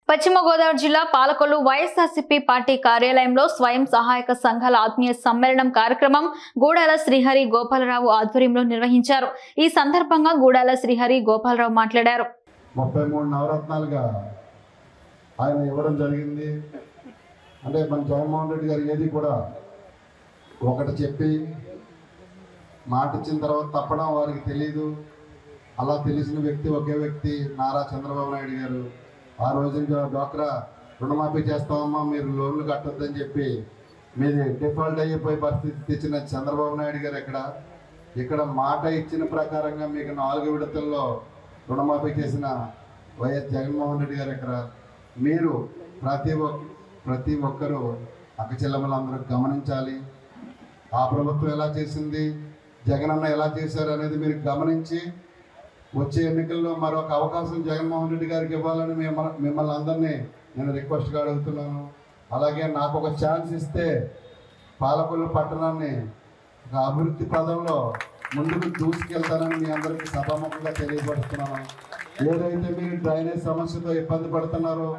పశ్చిమ గోదావరి జిల్లా పాలకొల్లు వైఎస్ఆర్సీపీ పార్టీ కార్యాలయంలో స్వయం సహాయక సంఘాల ఆత్మీయ సమ్మేళనం కార్యక్రమం గూడాల శ్రీహరి గోపాలరావు ఆధ్వర్యంలో నిర్వహించారు. ఈ సందర్భంగా గూడాల శ్రీహరి గోపాలరావు మాట్లాడారు. 33 నవరత్నాలుగా ఆయన ఇవ్వడం జరిగింది. అంటే మన జగన్మోహన్ రెడ్డి గారు ఏది కూడా ఒకటి చెప్పి మాట ఇచ్చిన తర్వాత తప్పడం వారికి తెలియదు. అలా తెలిసిన వ్యక్తి ఒకే వ్యక్తి నారా చంద్రబాబు నాయుడు గారు. ఆ రోజు డ్వాక్రా రుణమాఫీ చేస్తామమ్మా, మీరు లోన్లు కట్టొద్దని చెప్పి మీది డిఫాల్ట్ అయిపోయే పరిస్థితి తెచ్చిన చంద్రబాబు నాయుడు గారు ఇక్కడ మాట ఇచ్చిన ప్రకారంగా మీకు 4 విడతల్లో రుణమాఫీ చేసిన వైఎస్ జగన్మోహన్ రెడ్డి గారు మీరు ప్రతి ఒక్కరూ అక్కచెల్లెమ్మలందరూ గమనించాలి. ఆ ప్రభుత్వం ఎలా చేసింది, జగనన్న ఎలా చేశారు అనేది మీరు గమనించి వచ్చే ఎన్నికల్లో మరొక అవకాశం జగన్మోహన్ రెడ్డి గారికి ఇవ్వాలని మిమ్మల్ని అందరినీ నేను రిక్వెస్ట్గా అడుగుతున్నాను. అలాగే నాకు ఒక ఛాన్స్ ఇస్తే పాలకొల్లు పట్టణాన్ని ఒక అభివృద్ధి పదంలో ముందుకు దూసుకెళ్తానని మీ అందరికీ సభాముఖంగా తెలియపరుస్తున్నాను. ఏదైతే మీరు డ్రైనేజ్ సమస్యతో ఇబ్బంది పడుతున్నారో,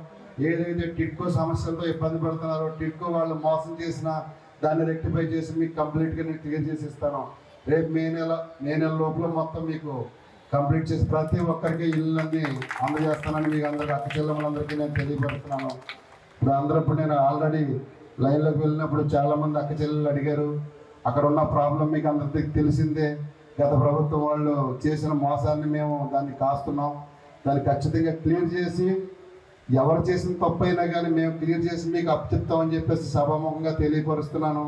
ఏదైతే టిడ్కో సమస్యలతో ఇబ్బంది పడుతున్నారో, టిడ్కో వాళ్ళు మోసం చేసినా దాన్ని రెక్టిఫై చేసి మీకు కంప్లీట్గా నేను క్లియర్ చేసి ఇస్తాను. రేపు మే నెల లోపల మొత్తం మీకు కంప్లీట్ చేసి ప్రతి ఒక్కరికి ఇళ్ళన్నీ అందజేస్తానని మీకు అందరికీ అక్కచెల్లెమ్మలందరికీ నేను తెలియపరుస్తున్నాను. ఇప్పుడు నేను ఆల్రెడీ లైన్లోకి వెళ్ళినప్పుడు చాలామంది అక్కచెల్లెలు అడిగారు. అక్కడ ఉన్న ప్రాబ్లం మీకు అందరికీ తెలిసిందే. గత ప్రభుత్వం వాళ్ళు చేసిన మోసాన్ని మేము దాన్ని కాస్తున్నాం. దాన్ని ఖచ్చితంగా క్లియర్ చేసి ఎవరు చేసిన తప్పైనా కానీ మేము క్లియర్ చేసి మీకు అప్పచెప్తామని చెప్పేసి సభాముఖంగా తెలియపరుస్తున్నాను.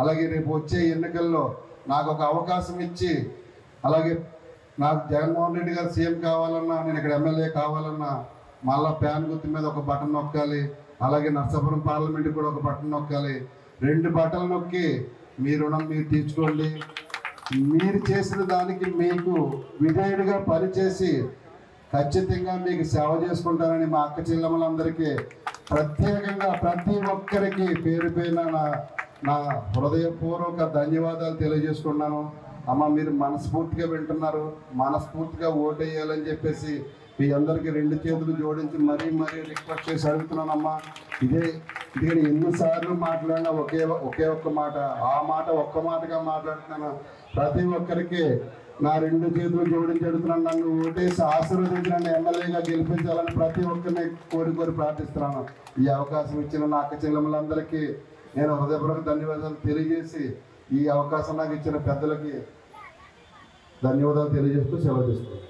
అలాగే రేపు వచ్చే ఎన్నికల్లో నాకు ఒక అవకాశం ఇచ్చి, అలాగే నాకు జగన్మోహన్ రెడ్డి గారు సీఎం కావాలన్నా, నేను ఇక్కడ ఎమ్మెల్యే కావాలన్నా మళ్ళా ప్యాన్ గుర్తు మీద ఒక బటన్ నొక్కాలి. అలాగే నర్సాపురం పార్లమెంట్కి కూడా ఒక బటన్ నొక్కాలి. 2 బటన్లు నొక్కి మీ రుణం మీరు తీర్చుకోండి. మీరు చేసిన దానికి మీకు విధేయుడిగా పనిచేసి ఖచ్చితంగా మీకు సేవ చేసుకుంటానని మా అక్క చెల్లెమ్మలందరికీ ప్రత్యేకంగా ప్రతి ఒక్కరికి పేరు పేరున నా హృదయపూర్వక ధన్యవాదాలు తెలియజేసుకున్నాను. అమ్మ, మీరు మనస్ఫూర్తిగా వింటున్నారు, మనస్ఫూర్తిగా ఓటేయాలని చెప్పేసి మీ అందరికీ 2 చేతులు జోడించి మరీ రిక్వెస్ట్ చేసి అడుగుతున్నానమ్మా. ఇదే ఎన్నిసార్లు మాట్లాడినా ఒకే ఒక్క మాట, ఆ మాట ఒక్క మాటగా మాట్లాడుతున్నాను. ప్రతి ఒక్కరికి నా 2 చేతులు జోడించి అడుగుతున్నాను. నన్ను ఓటేసి ఆశీర్వదించి నన్ను ఎమ్మెల్యేగా గెలిపించాలని ప్రతి ఒక్కరిని కోరి ప్రార్థిస్తున్నాను. ఈ అవకాశం ఇచ్చిన నా అక్క చెల్లెమ్మలందరికీ నేను హృదయపూర్వక ధన్యవాదాలు తెలియజేసి, ఈ అవకాశం నాకు ఇచ్చిన పెద్దలకి ధన్యవాదాలు తెలియజేస్తూ సెలవు తీసుకుంటాను.